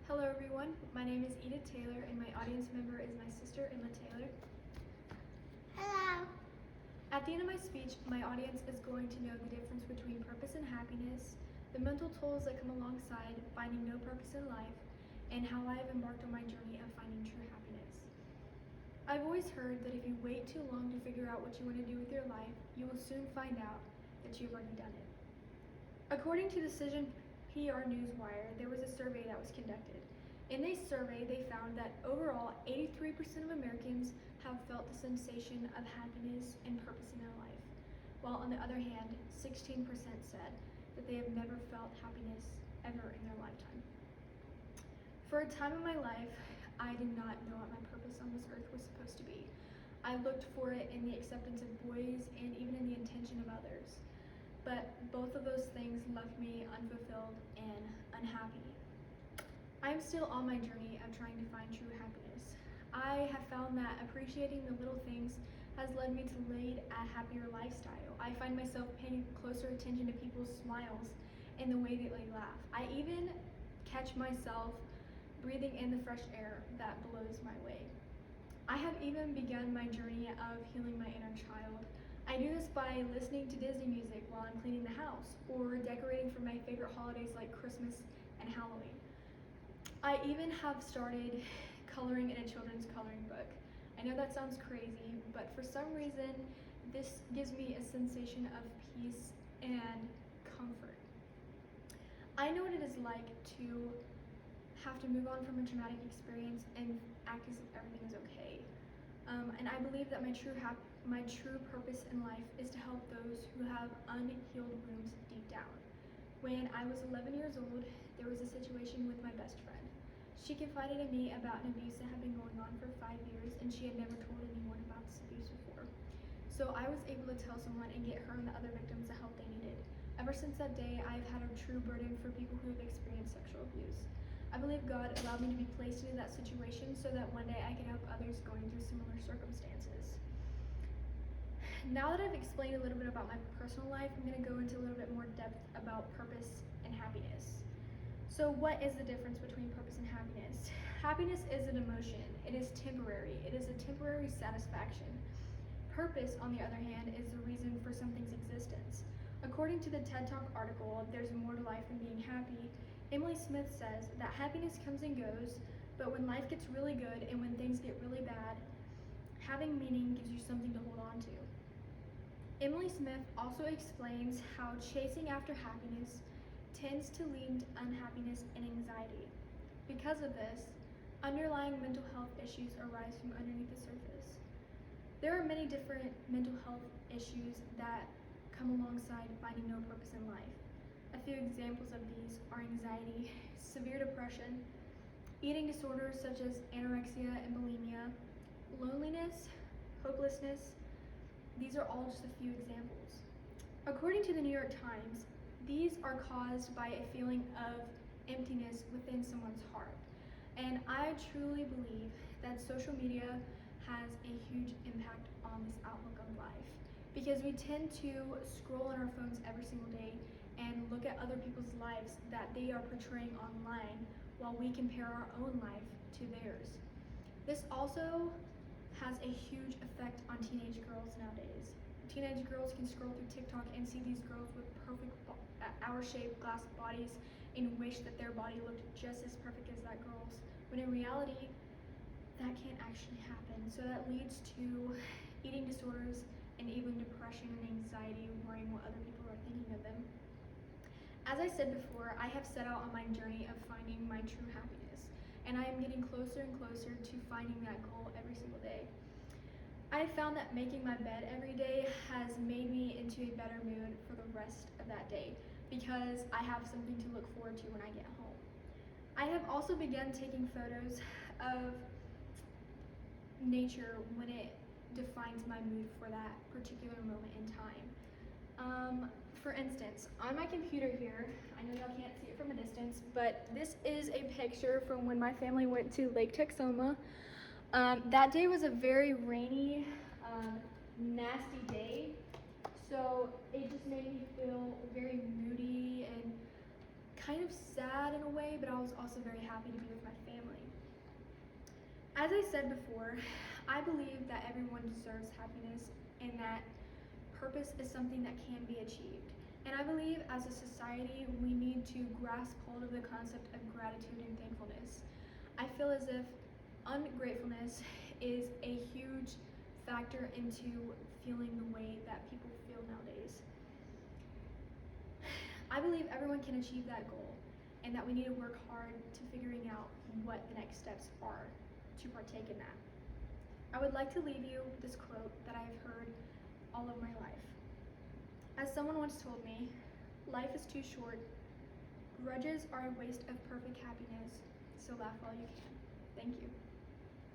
Hello everyone, my name is Edith Taylor and my audience member is my sister Emma Taylor. Hello. At the end of my speech, my audience is going to know the difference between purpose and happiness, the mental tolls that come alongside finding no purpose in life, and how I have embarked on my journey of finding true happiness. I've always heard that if you wait too long to figure out what you want to do with your life, you will soon find out that you've already done it. According to Decision PR Newswire, there was a survey that was conducted. In this survey, they found that overall 83% of Americans have felt the sensation of happiness and purpose in their life, while on the other hand, 16% said that they have never felt happiness ever in their lifetime. For a time in my life, I did not know what my purpose on this earth was supposed to be. I looked for it in the acceptance of boys and even in the intention of others. But both of those things left me unfulfilled and unhappy. I am still on my journey of trying to find true happiness. I have found that appreciating the little things has led me to lead a happier lifestyle. I find myself paying closer attention to people's smiles and the way that they laugh. I even catch myself breathing in the fresh air that blows my way. I have even begun my journey of healing my inner child. I do this by listening to Disney music while I'm cleaning the house or decorating for my favorite holidays like Christmas and Halloween. I even have started coloring in a children's coloring book. I know that sounds crazy, but for some reason, this gives me a sensation of peace and comfort. I know what it is like to have to move on from a traumatic experience and act as if everything is okay. And I believe that my true purpose in life is to help those who have unhealed wounds deep down. When I was 11 years old, there was a situation with my best friend. She confided in me about an abuse that had been going on for 5 years, and she had never told anyone about this abuse before. So I was able to tell someone and get her and the other victims the help they needed. Ever since that day, I've had a true burden for people who have experienced sexual abuse. I believe God allowed me to be placed into that situation so that one day I could help others going through similar circumstances. Now that I've explained a little bit about my personal life, I'm going to go into a little bit more depth about purpose and happiness. So what is the difference between purpose and happiness? Happiness is an emotion. It is temporary. It is a temporary satisfaction. Purpose, on the other hand, is the reason for something's existence. According to the TED Talk article, There's More to Life Than Being Happy, Emily Smith says that happiness comes and goes, but when life gets really good and when things get really bad, having meaning gives you something to hold on to. Emily Smith also explains how chasing after happiness tends to lead to unhappiness and anxiety. Because of this, underlying mental health issues arise from underneath the surface. There are many different mental health issues that come alongside finding no purpose in life. A few examples of these are anxiety, severe depression, eating disorders such as anorexia and bulimia, loneliness, hopelessness. These are all just a few examples. According to the New York Times, these are caused by a feeling of emptiness within someone's heart. And I truly believe that social media has a huge impact on this outlook of life because we tend to scroll on our phones every single day and look at other people's lives that they are portraying online while we compare our own life to theirs. This also has a huge effect on teenage girls nowadays. Teenage girls can scroll through TikTok and see these girls with perfect hour-shaped glass bodies and wish that their body looked just as perfect as that girl's, when in reality, that can't actually happen. So that leads to eating disorders and even depression and anxiety, worrying what other people are thinking of them. As I said before, I have set out on my journey of finding my true happiness, and I am getting closer and closer to finding that goal every single day. I have found that making my bed every day has made me into a better mood for the rest of that day because I have something to look forward to when I get home. I have also begun taking photos of nature when it defines my mood for that particular moment in time. For instance, on my computer here, I know y'all can't see it from a distance, but this is a picture from when my family went to Lake Texoma. That day was a very rainy, nasty day, so it just made me feel very moody and kind of sad in a way, but I was also very happy to be with my family. As I said before, I believe that everyone deserves happiness and that purpose is something that can be achieved. And I believe as a society, we need to grasp hold of the concept of gratitude and thankfulness. I feel as if ungratefulness is a huge factor into feeling the way that people feel nowadays. I believe everyone can achieve that goal and that we need to work hard to figuring out what the next steps are to partake in that. I would like to leave you with this quote that I've heard all of my life. As someone once told me, life is too short. Grudges are a waste of perfect happiness, so laugh while you can. Thank you.